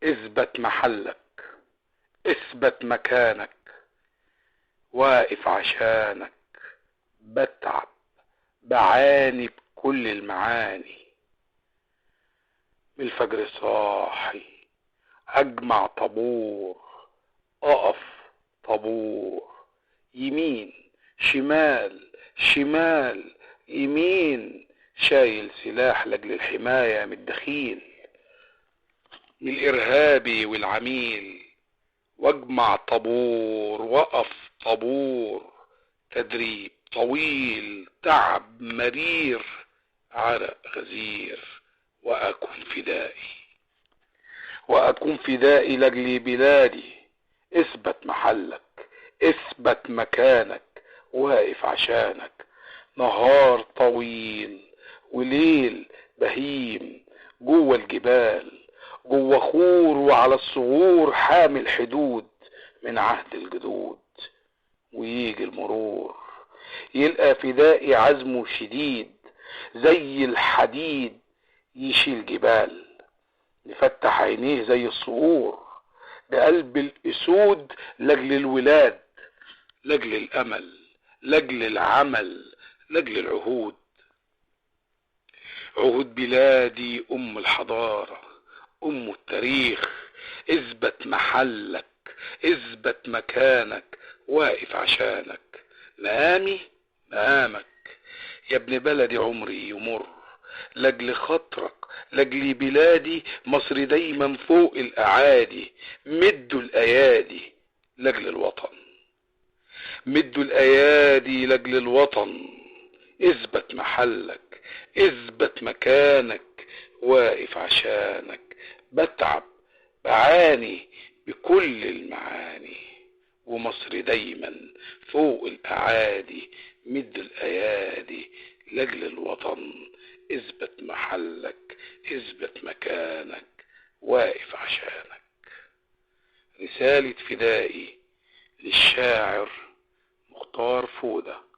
اثبت محلك، اثبت مكانك، واقف عشانك، بتعب، بعاني بكل المعاني. من الفجر صاحي اجمع طابور، اقف طابور، يمين شمال شمال يمين، شايل سلاح لاجل الحماية من الدخيل، من الارهابي والعميل. واجمع طابور واقف طابور، تدريب طويل، تعب مرير، عرق غزير، واكون فدائي، واكون فدائي لاجل بلادي. اثبت محلك، اثبت مكانك، واقف عشانك. نهار طويل وليل بهيم، جوه الجبال، جوه خور، وعلى الصخور حامل حدود من عهد الجدود. ويجي المرور يلقى فدائي عزمه شديد، زي الحديد يشيل جبال. يفتح عينيه زي الصقور بقلب الاسود، لاجل الولاد، لاجل الامل، لاجل العمل، لاجل العهود. عهود بلادي ام الحضارة، ام التاريخ. اثبت محلك، اثبت مكانك، واقف عشانك. مقامي مقامك يا ابن بلدي، عمري يمر لاجل خاطرك، لاجل بلادي. مصر دايما فوق الاعادي، مدوا الايادي لاجل الوطن، مدوا الايادي لاجل الوطن. اثبت محلك، اثبت مكانك، واقف عشانك، بتعب، بعاني بكل المعاني. ومصر دايما فوق الاعادي، مد الايادي لاجل الوطن. اثبت محلك، اثبت مكانك، واقف عشانك. رسالة فدائي للشاعر مختار فودة.